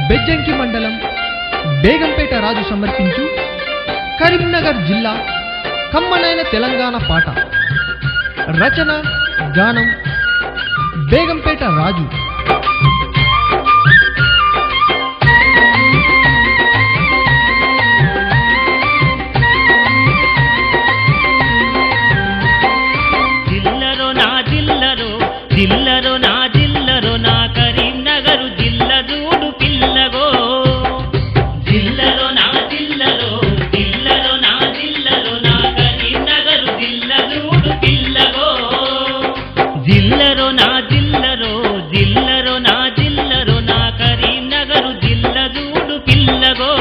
బెజ్జంకి మండలం బేగంపేట రాజు సమర్పించు కరీంనగర్ జిల్లా కమ్మనైన తెలంగాణ పాట. రచన గానం బేగంపేట రాజు. జిల్లరో నా జిల్లరో జిల్లరో నా జిల్లరో నా కరీంనగరు జిల్ల చూడు పిల్లగో. జిల్లరో నా జిల్లరో జిల్లరో నా జిల్లరో నా కరీంనగరు జిల్ల చూడు పిల్లగో. జిల్లరో నా జిల్లరో జిల్లరో నా జిల్లరో నా కరీంనగరు జిల్ల చూడు పిల్లగో.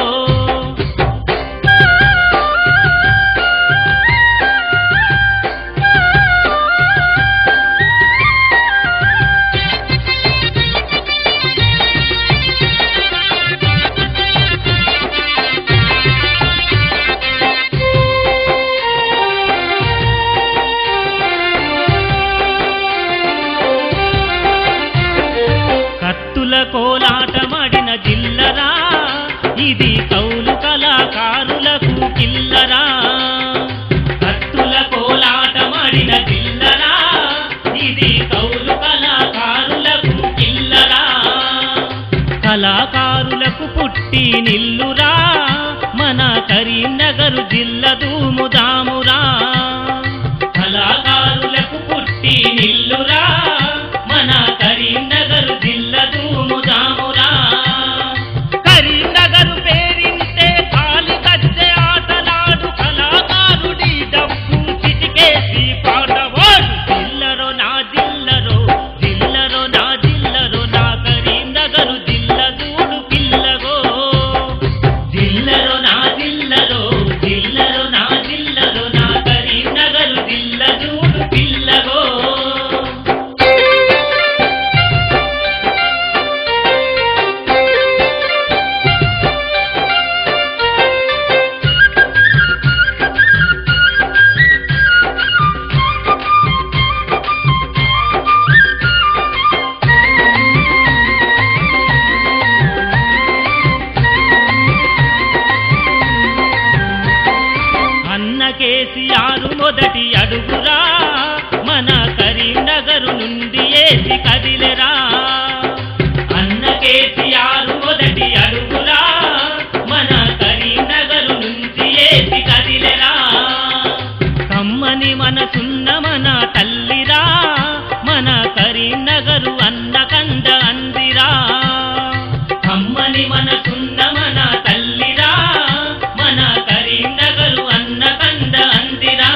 కోలాటమాడిన జిల్లరా ఇది కౌలు కళాకారులకు కిల్లరా. కత్తుల కోలాటమాడిన జిల్లరా ఇది కౌలు కళాకారులకు కిల్లరా. కళాకారులకు పుట్టి నిల్లురా మన కరీంనగరు జిల్ల దూముదామురా. కళాకారులకు పుట్టి నిల్లురా మన కరీంనగరు జిల్ల దూముదామురా. కరీంనగరు పేరింటే కాలి కచ్చే ఆటలాడు కళాకారుడి డబ్బు చిటికేసి పాటవాడు. జిల్లరో నా జిల్లరో జిల్లరో నా జిల్లరో నా కరీంనగరు జిల్ల చూడు పిల్లగో. జిల్లరో నా జిల్లరో జిల్లరో నా జిల్లరో నా కరీంనగరు జిల్ల చూడు పిల్లగో. కేసీఆర్ మొదటి అడుగురా మన కరీంనగరు నుండి ఏసి కదిలేరా. అన్న కేసీఆర్ మొదటి అడుగురా మన కరీంనగరు నుంచి ఏసి కదిలేరా. కమ్మని మనసున్న మన తల్లిరా మన కరీంనగరు అన్న కండ అందిరా. కమ్మని మనసున్న మన తల్లిరా మన కరీంనగరు అన్న కండ అందిరా.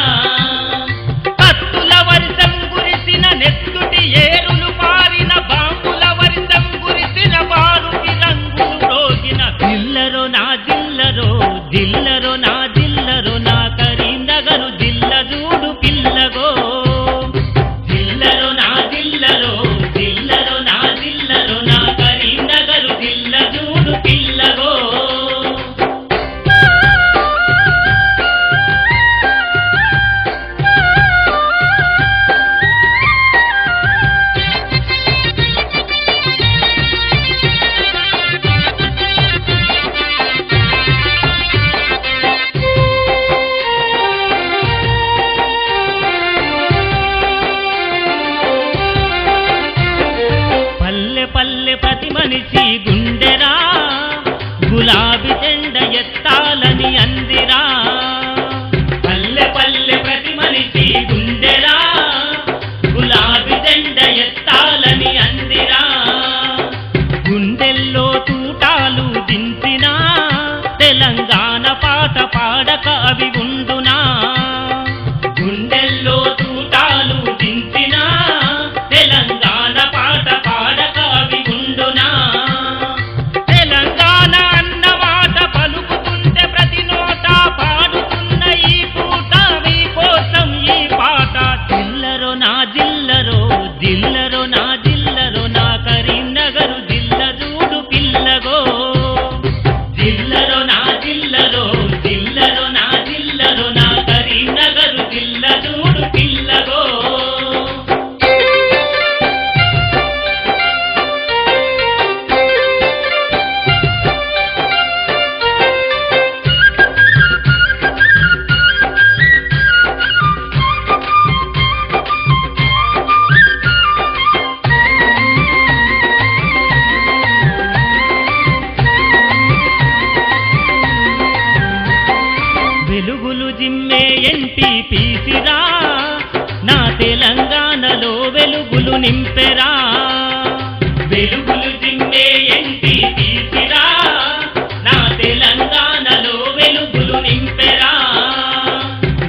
కత్తుల వర్షం కురిసిన నెత్తుటి ఏరులు పారిన బాంబుల వర్షం కురిసిన బారుకి రంగులు రోగిన. జిల్లరో నా జిల్లరో జిల్లరో నా జిల్లరో నా కరీంనగరు జిల్ల చూడు పిల్లగో. జిల్లరో నా జిల్లరో జిల్లరో నా జిల్లరో నా కరీంనగరు జిల్ల చూడు పిల్లగో. పల్లె పల్లె ప్రతి మనిషి గుండెరా గులాబీ జెండ ఎత్తాలని అందిరా. పల్లె పల్లె ప్రతి మనిషి గుండెరా గులాబీ జెండ ఎత్తాలని అందిరా. గుండెల్లో తూటాలు దించినా తెలంగాణ పాట పాడక అవి ఉండునా. గుండెల్లో తూటాలు దించినా తెలంగాణ పాట పాడక అవి ఉండునా. తెలంగాణ అన్న మాట పలుకుతుంటే నింపెరా వెలుగులు జిమ్మే ఎంటి తీసిరా నా తెలంగాణలో వెలుగులు నింపెరా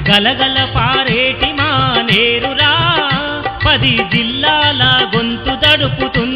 గలగల పారేటి మా నేరురా 10 జిల్లాల గొంతు దడుపుతుంది